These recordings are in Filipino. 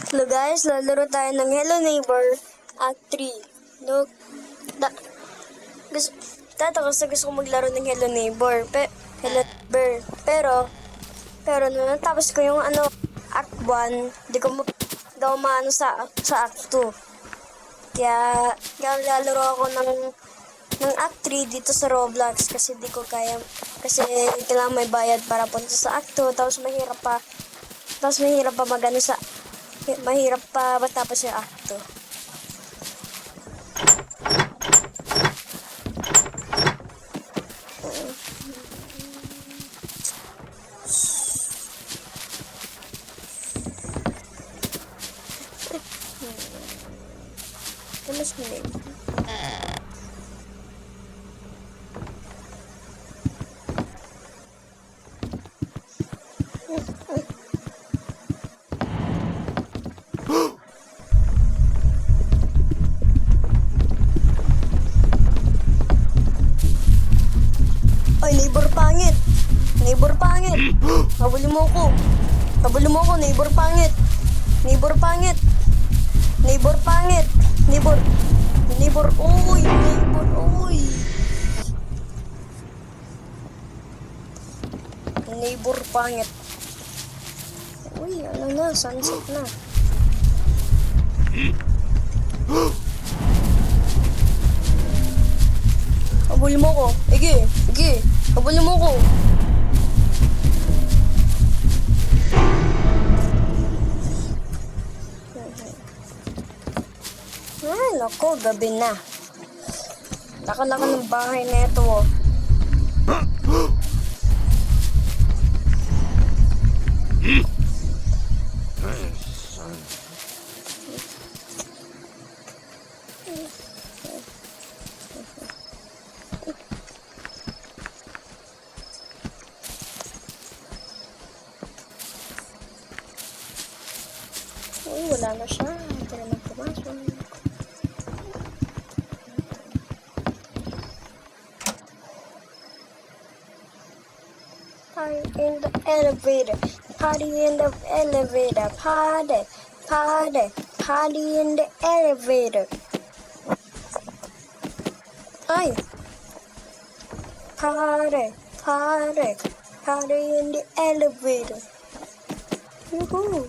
Hello guys, lalaro tayo ng Hello Neighbor Act 3. Look, gusto ko maglaro ng Hello Neighbor. Hello Neighbor. Pero nung natapos ko yung Act 1, di ko maano sa Act 2. Kaya lalaro ako ng Act 3 dito sa Roblox kasi di ko kaya. Kasi kailangan may bayad para punta sa Act 2. Tapos mahirap pa mahirap pa matapos yung Act 2. Mas minit. Ay, neighbor pangit. Neighbor pangit. Habulin mo ko, neighbor pangit. Neighbor pangit. Neighbor pangit. Neighbor, oy. Neighbor pangit. Uy, ano na, sunset na. Habulin mo ko. Ige. Habulin mo ko. Ay, nako, gabi na. Laka-laka ng bahay na ito, oh. Uy, wala na siya. Ito na magpumasok. Party in the elevator. Party in the elevator. Party in the elevator. Ay. Party in the elevator. Yoo-hoo.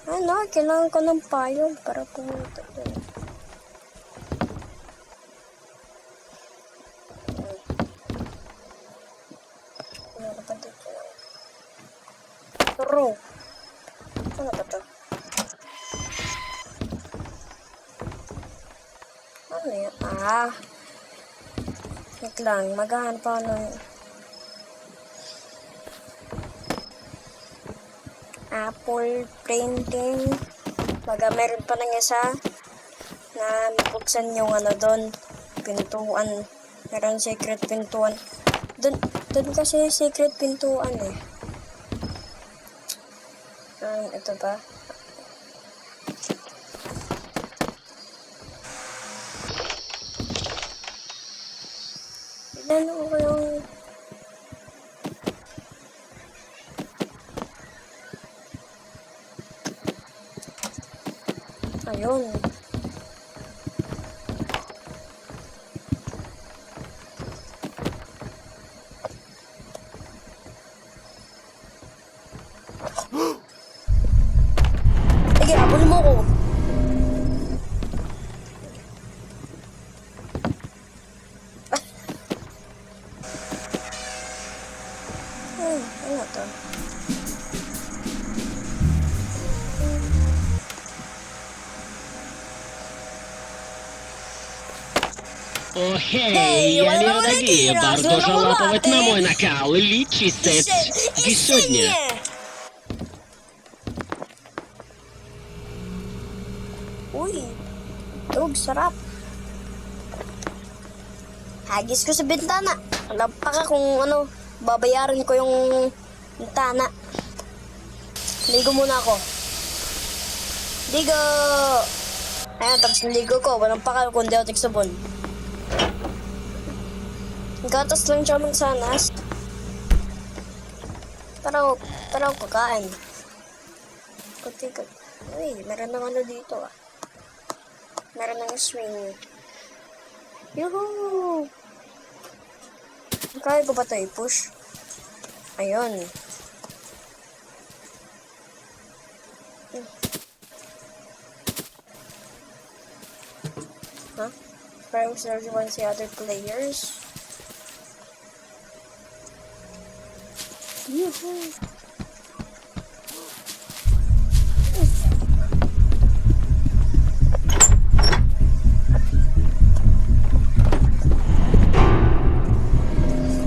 Ano, kailangan ko ng payong para pumunta doon. Ano ba dito lang? Pero, ano ba ito? Ano yun? Wait lang, maghahanap ako ng Apple printing. Meron pa ng isa na mabuksan yung doon, pintuan. Meron secret pintuan. Doon kasi secret pintuan eh. Ito ba? Tignan ko yung ayun. Sige, habulin mo ko. Ano to? О, хей, я Леонидий, bardzo żałować na mój nakał, liczy set сегодня. Uy, sarap. Hagis ko sa bintana. Alam pa ka kung babayaran ko yung bintana. Ligo muna ako. Ligo! Ayan, tapos naligo ko. Walang pakal kung di ako tigsabon. Gatas lang siya magsanas. Tara, kakain. Kunti ka. Uy, meron ng ano dito ah. Meron ng swing. Yuhuu! Kaya ko ba ito i-push? Ayun. Huh? Prime Surge wants the other players. Yuhuu!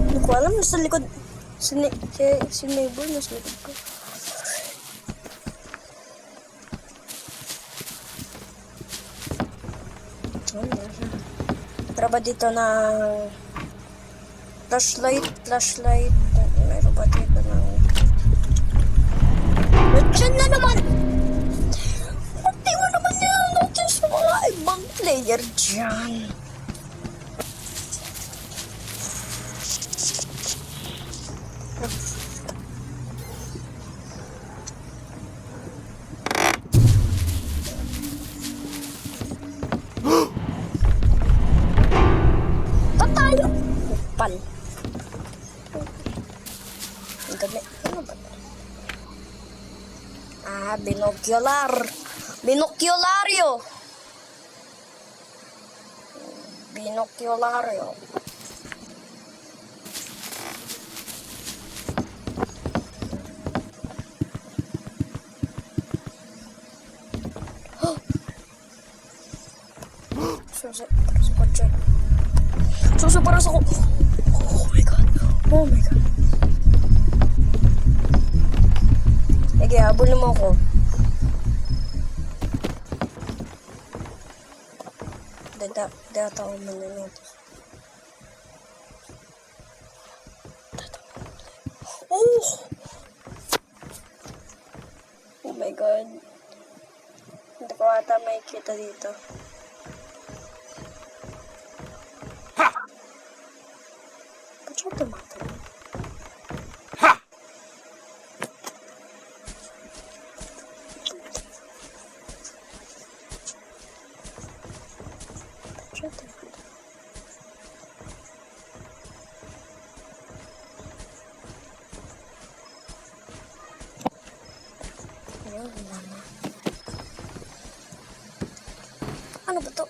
Hindi ko alam, nasa likod. Si neighbor, nasa likod ko. Tara ba dito ng flashlight? Meron ba dito ng... Diyan na naman! Pati mo naman nilanotin sa mga ibang player dyan. Tayo! Pal. Ang gabi. Ano ba? Binocular. Binoculario. Binoculario. Susi, para sa kotse. Susi, para sa kotse. Oh my god. Oh my god. Sige, habulin mo ako. Data ko manunod. Oh! Oh my god. Hindi ko ata may kita dito. Ba't siya tumatalo? Ano ba to?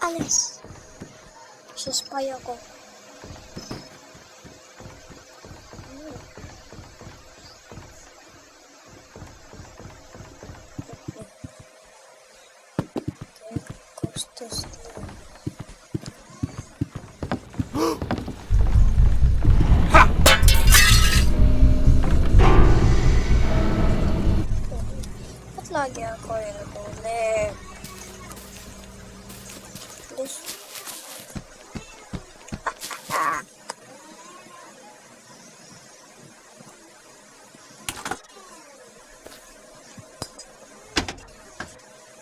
Alis. Suspay ako. Ba't lagi ako yung ulit? Please.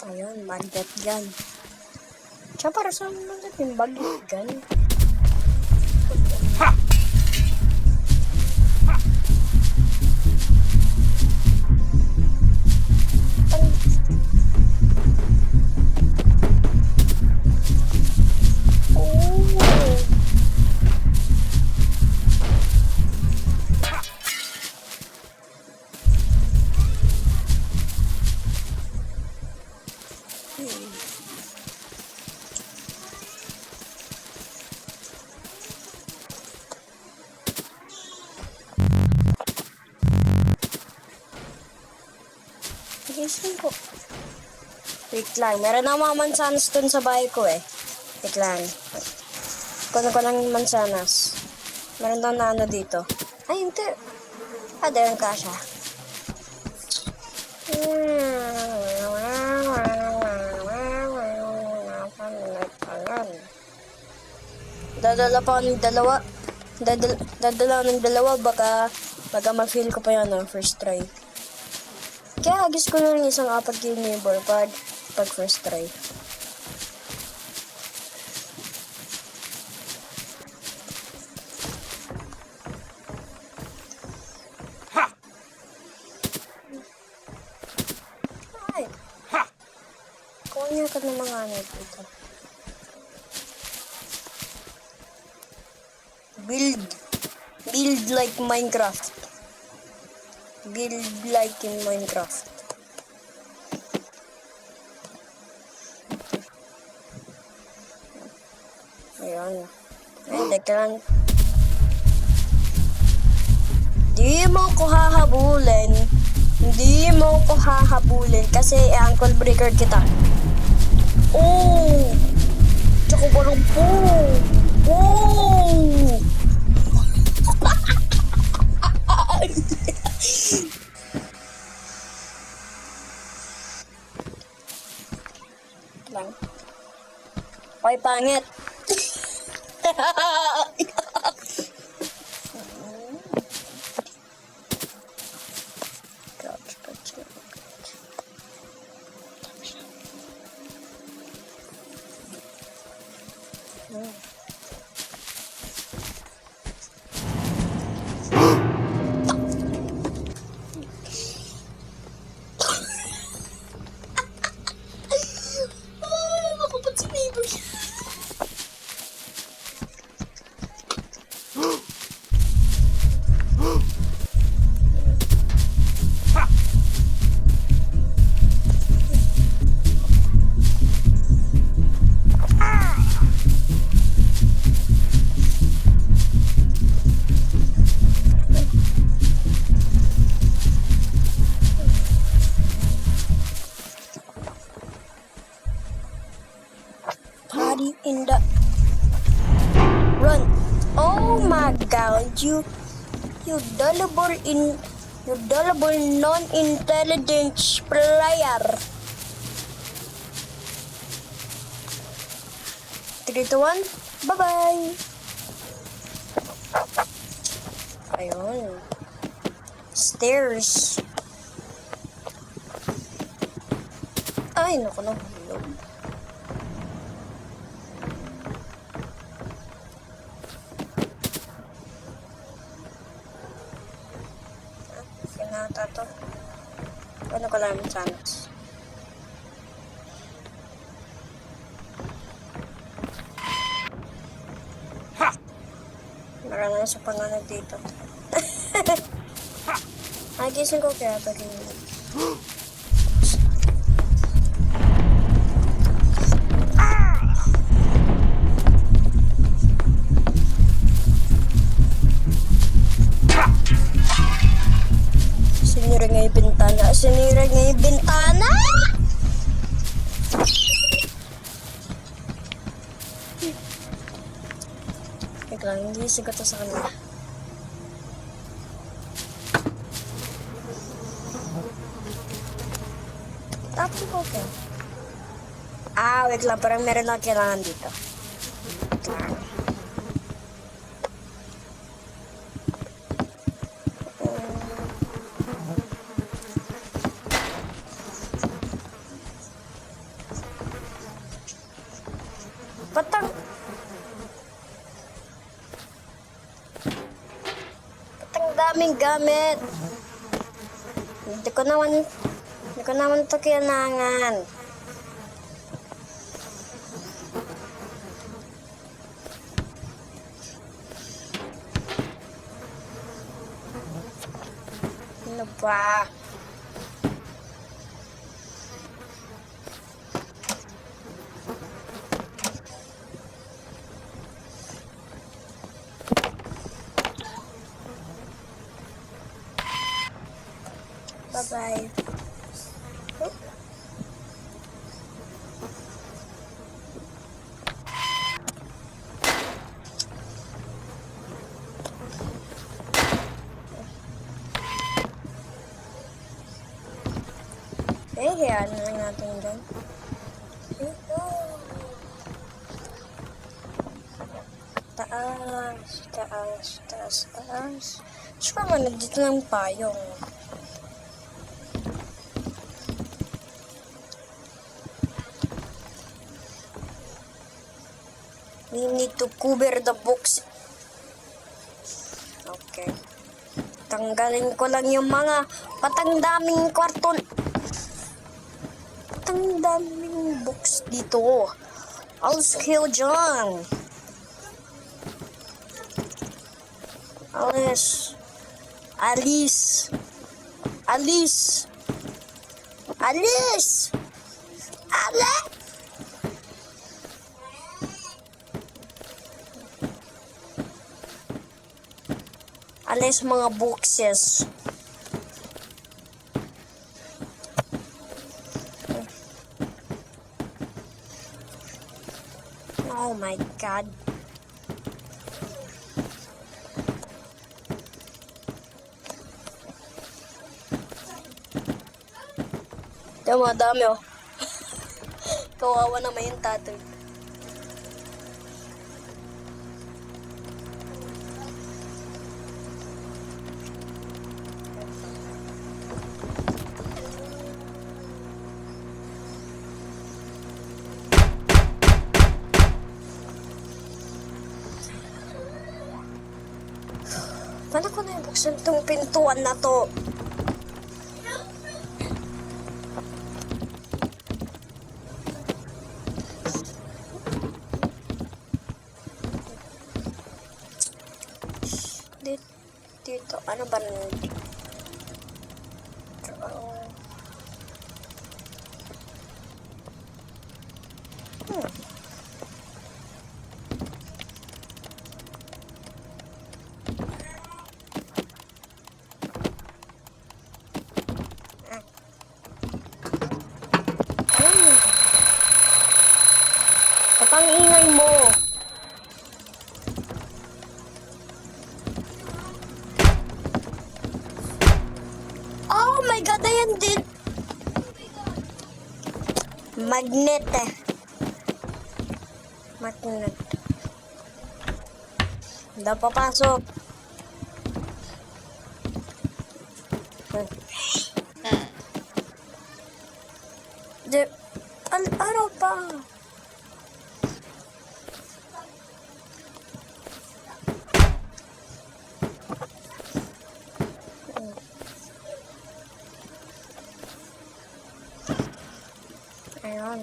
Ayun, magnet gun. Tsaka para sa mga yung magnet gun. Gising ko. Wait lang, meron na mga mansanas dun sa bahay ko eh. Wait lang. Kunin ko ng mansanas. Meron daw na ano dito. Ay, hindi. Doon ka siya. Dadala pa ako ng dalawa. dadala ng dalawa, baka ma-feel ko pa yan ng first try. Kaya agis ko lang isang 4 kay neighbor pag first try. Ay! Kuha niya ka ng mga ano dito. Build like Minecraft. Build like in Minecraft. Ayan. Ayan, teka lang. Di mo ko hahabulin. Hindi mo ko hahabulin kasi ankle breaker kita. Oh! Tsaka parang po. Wow! Lang. Okay, pangit. Party in the run. Oh my god, you gullible non-intelligent player. 3, 2, 1, bye-bye. Ayun. Stairs. Ay, naku na. Sinata to. Ano ko lang chance? Marami sa pangalan dito. Ay, gising ko kaya pa rin. Sinira nga yung bintana. Sinira nga yung bintana! Wait lang, hindi sigat sa kanila. Tapos ko okay. Wait lang. Parang meron ako kailangan dito. Wait lang. Patang daming gamit. Hindi ko naman ito kailangan. Ano ba? Bye-bye. Hayaan na lang natin dyan. taas. Sure man, nandito lang payong. We need to cover the books. Okay. Tanggalin ko lang yung mga patangdaming kwarton. Patangdaming books dito. I'll kill John. Alice. Alice. Alice. Alice. Alice. Alice mga boxes. Oh my God. Dami oh. Kawawa naman yung tatay. Paano ko na ibuksan tong pintuan na to? Dito. Ano ba nandito? Kapang-ingay mo. Oh my God, ayan din. Magnet. Magnet. Hindi papasok. Ano pa? Ayan.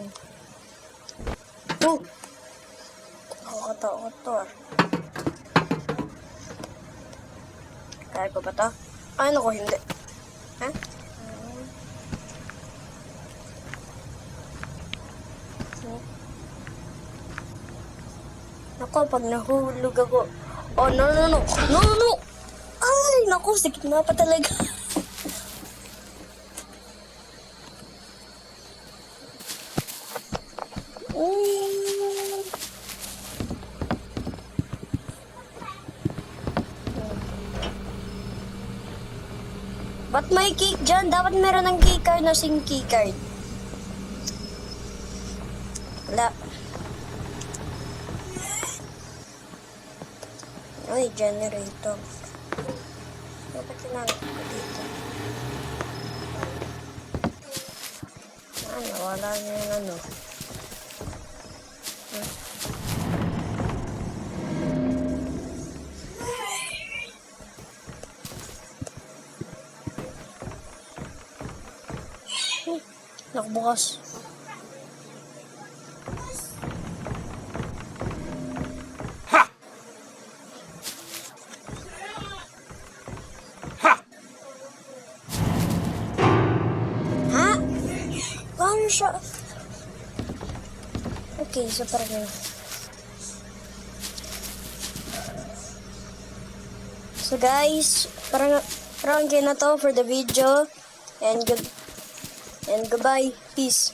Ako to. Kaya ko ba to? Ay, naku, hindi. Ha? Naku, pag nahulog ako. Oh, no. Ay, naku, sakit na pa talaga. Ba't may cake dyan? Dapat meron ng keycard na sing keycard. Wala. Ay, generator. Dapat kinanap ko dito. Wala na yung ano. Nakabukas. Ha! Ha! Ha? Paano siya? Okay, so parang so guys, parang kayo na to for the video and goodbye. Peace.